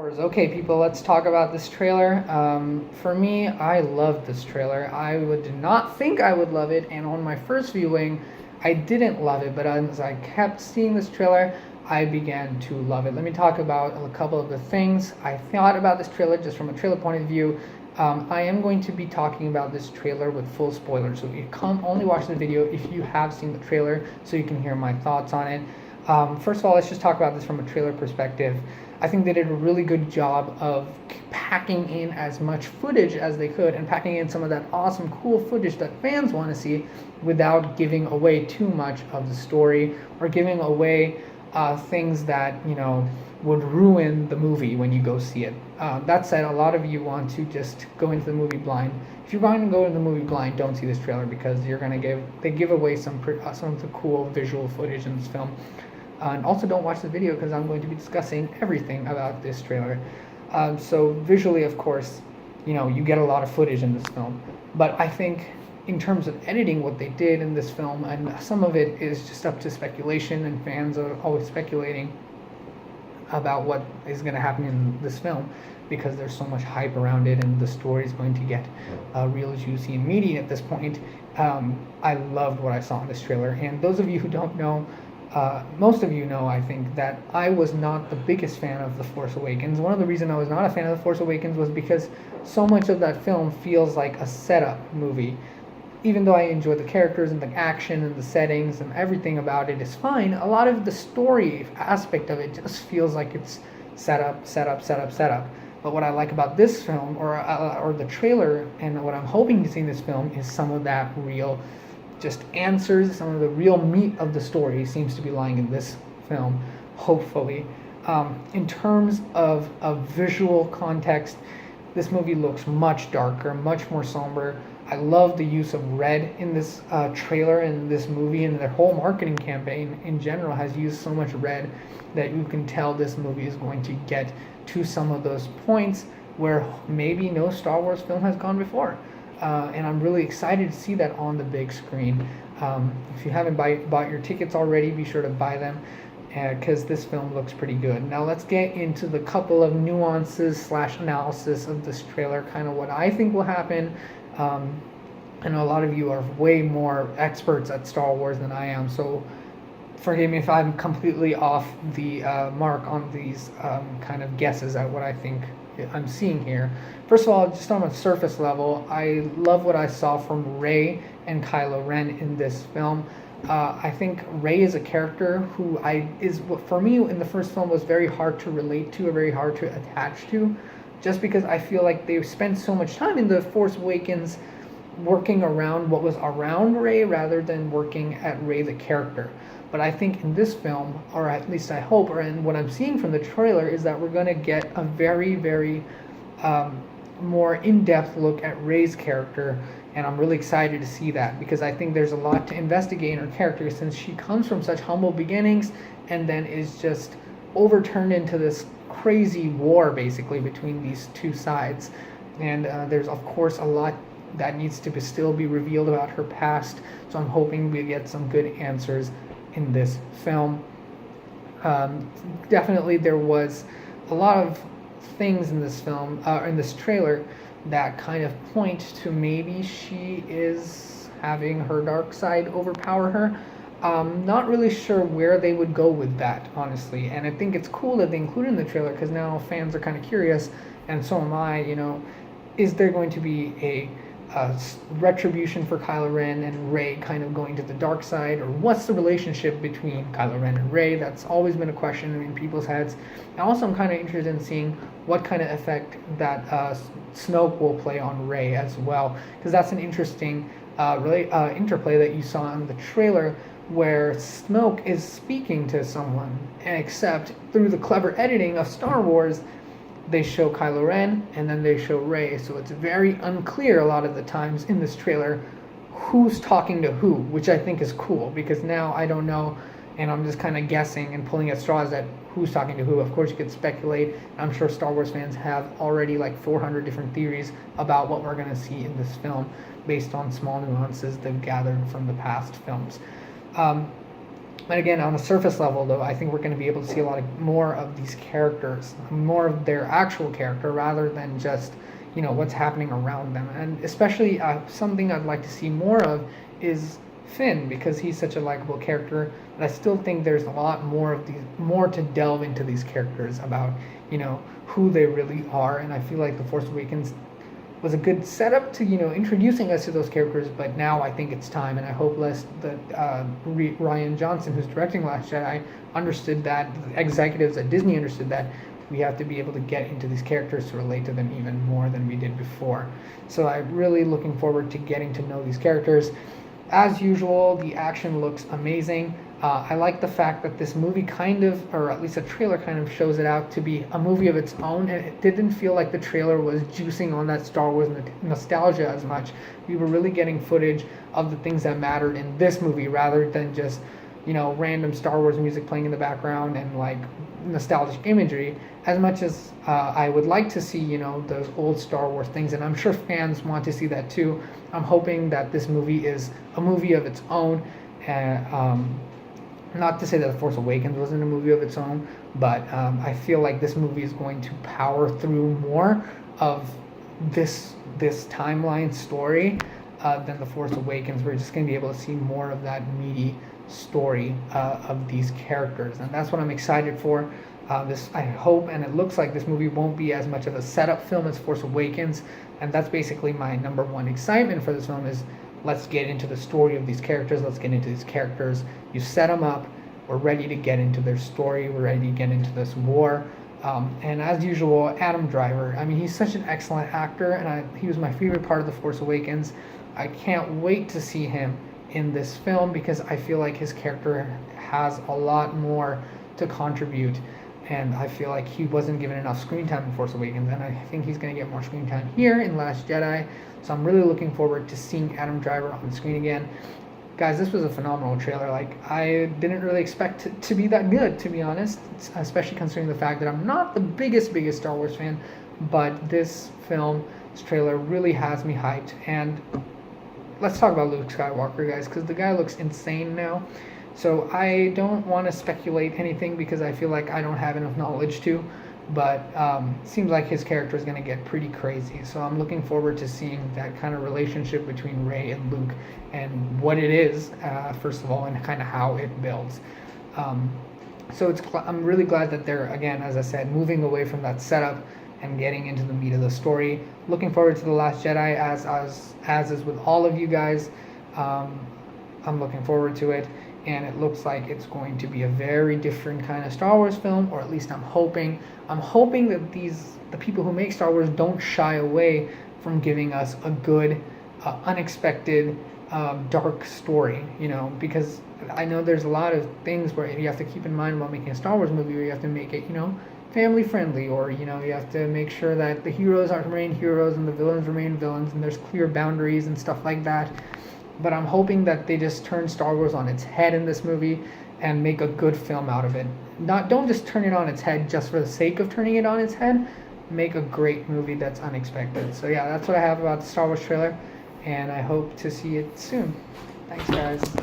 Okay, people, let's talk about this trailer. For me, I loved this trailer. Did not think I would love it, and on my first viewing, I didn't love it. But as I kept seeing this trailer, I began to love it. Let me talk about a couple of the things I thought about this trailer, just from a trailer point of view. I am going to be talking about this trailer with full spoilers, so you can only watch the video if you have seen the trailer, so you can hear my thoughts on it. First of all, let's just talk about this from a trailer perspective. I think they did a really good job of packing in as much footage as they could and packing in some of that awesome, cool footage that fans want to see without giving away too much of the story or giving away things that, would ruin the movie when you go see it. That said, a lot of you want to just go into the movie blind. If you're going to go into the movie blind, don't see this trailer because they give away some of the cool visual footage in this film. And also don't watch the video because I'm going to be discussing everything about this trailer. So visually, of course, you get a lot of footage in this film. But I think in terms of editing, what they did in this film, and some of it is just up to speculation, and fans are always speculating about what is going to happen in this film because there's so much hype around it and the story is going to get real juicy and meaty at this point. I loved what I saw in this trailer. And those of you who don't know, most of you know, I think, that I was not the biggest fan of The Force Awakens. One of the reasons I was not a fan of The Force Awakens was because so much of that film feels like a setup movie. Even though I enjoy the characters and the action and the settings and everything about it is fine, a lot of the story aspect of it just feels like it's setup. But what I like about this film, or the trailer, and what I'm hoping to see in this film, is some of that real just answers. Some of the real meat of the story seems to be lying in this film, hopefully. In terms of visual context, this movie looks much darker, much more somber. I love the use of red in this trailer and this movie, and their whole marketing campaign in general has used so much red that you can tell this movie is going to get to some of those points where maybe no Star Wars film has gone before. And I'm really excited to see that on the big screen. If you haven't bought your tickets already, be sure to buy them because this film looks pretty good. Now let's get into the couple of nuances / analysis of this trailer, kind of what I think will happen. I know a lot of you are way more experts at Star Wars than I am, so forgive me if I'm completely off the mark on these kind of guesses at what I think I'm seeing here. First of all, just on a surface level, I love what I saw from Rey and Kylo Ren in this film. I think Rey is a character who for me in the first film was very hard to relate to, or very hard to attach to, just because I feel like they spent so much time in The Force Awakens working around what was around Rey rather than working at Rey the character. But I think in this film, or at least I hope, or in what I'm seeing from the trailer, is that we're going to get a very, very more in-depth look at Rey's character, and I'm really excited to see that because I think there's a lot to investigate in her character since she comes from such humble beginnings and then is just overturned into this crazy war basically between these two sides. And there's of course a lot that needs to still be revealed about her past, so I'm hoping we get some good answers in this film. Definitely there was a lot of things in this film, in this trailer, that kind of point to maybe she is having her dark side overpower her. Not really sure where they would go with that, honestly, and I think it's cool that they included in the trailer because now fans are kind of curious, and so am I. Is there going to be a retribution for Kylo Ren and Rey kind of going to the dark side, or what's the relationship between Kylo Ren and Rey? That's always been a question in people's heads. And also I'm kind of interested in seeing what kind of effect that Snoke will play on Rey as well, because that's an interesting interplay that you saw in the trailer where Snoke is speaking to someone, and except through the clever editing of Star Wars, they show Kylo Ren and then they show Rey, so it's very unclear a lot of the times in this trailer who's talking to who, which I think is cool because now I don't know, and I'm just kind of guessing and pulling at straws at who's talking to who. Of course you could speculate. I'm sure Star Wars fans have already like 400 different theories about what we're going to see in this film based on small nuances they've gathered from the past films. And again, on a surface level, though, I think we're going to be able to see a lot more of these characters, more of their actual character, rather than just, what's happening around them. And especially something I'd like to see more of is Finn, because he's such a likable character. But I still think there's a lot more to delve into these characters about, who they really are. And I feel like The Force Awakens was a good setup to introducing us to those characters, but now I think it's time, and I hope that Rian Johnson, who's directing Last Jedi, understood that, the executives at Disney understood that we have to be able to get into these characters to relate to them even more than we did before. So I'm really looking forward to getting to know these characters. As usual, the action looks amazing. I like the fact that this movie kind of, or at least a trailer kind of, shows it out to be a movie of its own, and it didn't feel like the trailer was juicing on that Star Wars nostalgia as much. We were really getting footage of the things that mattered in this movie, rather than just, random Star Wars music playing in the background and like nostalgic imagery. As much as I would like to see, those old Star Wars things, and I'm sure fans want to see that too, I'm hoping that this movie is a movie of its own. Not to say that The Force Awakens wasn't a movie of its own, but I feel like this movie is going to power through more of this timeline story than The Force Awakens. We're just going to be able to see more of that meaty story of these characters, and that's what I'm excited for. I hope, and it looks like this movie won't be as much of a setup film as Force Awakens, and that's basically my number one excitement for this film is, let's get into the story of these characters. Let's get into these characters. You set them up. We're ready to get into their story. We're ready to get into this war. And as usual, Adam Driver. I mean, he's such an excellent actor, and he was my favorite part of The Force Awakens. I can't wait to see him in this film, because I feel like his character has a lot more to contribute. And I feel like he wasn't given enough screen time in Force Awakens, and I think he's going to get more screen time here in Last Jedi. So I'm really looking forward to seeing Adam Driver on the screen again. Guys, this was a phenomenal trailer. Like, I didn't really expect it to be that good, to be honest, especially considering the fact that I'm not the biggest Star Wars fan, but this trailer really has me hyped. And let's talk about Luke Skywalker, guys, because the guy looks insane now. So I don't want to speculate anything, because I feel like I don't have enough knowledge to, but seems like his character is going to get pretty crazy. So I'm looking forward to seeing that kind of relationship between Rey and Luke, and what it is, first of all, and kind of how it builds. So I'm really glad that they're, again, as I said, moving away from that setup and getting into the meat of the story. Looking forward to The Last Jedi, as is with all of you guys. I'm looking forward to it. And it looks like it's going to be a very different kind of Star Wars film, or at least I'm hoping. I'm hoping that the people who make Star Wars don't shy away from giving us a good, unexpected, dark story, because I know there's a lot of things where you have to keep in mind while making a Star Wars movie, where you have to make it, family friendly, or, you have to make sure that the heroes remain heroes and the villains remain villains, and there's clear boundaries and stuff like that. But I'm hoping that they just turn Star Wars on its head in this movie and make a good film out of it. Don't just turn it on its head just for the sake of turning it on its head. Make a great movie that's unexpected. So yeah, that's what I have about the Star Wars trailer, and I hope to see it soon. Thanks, guys.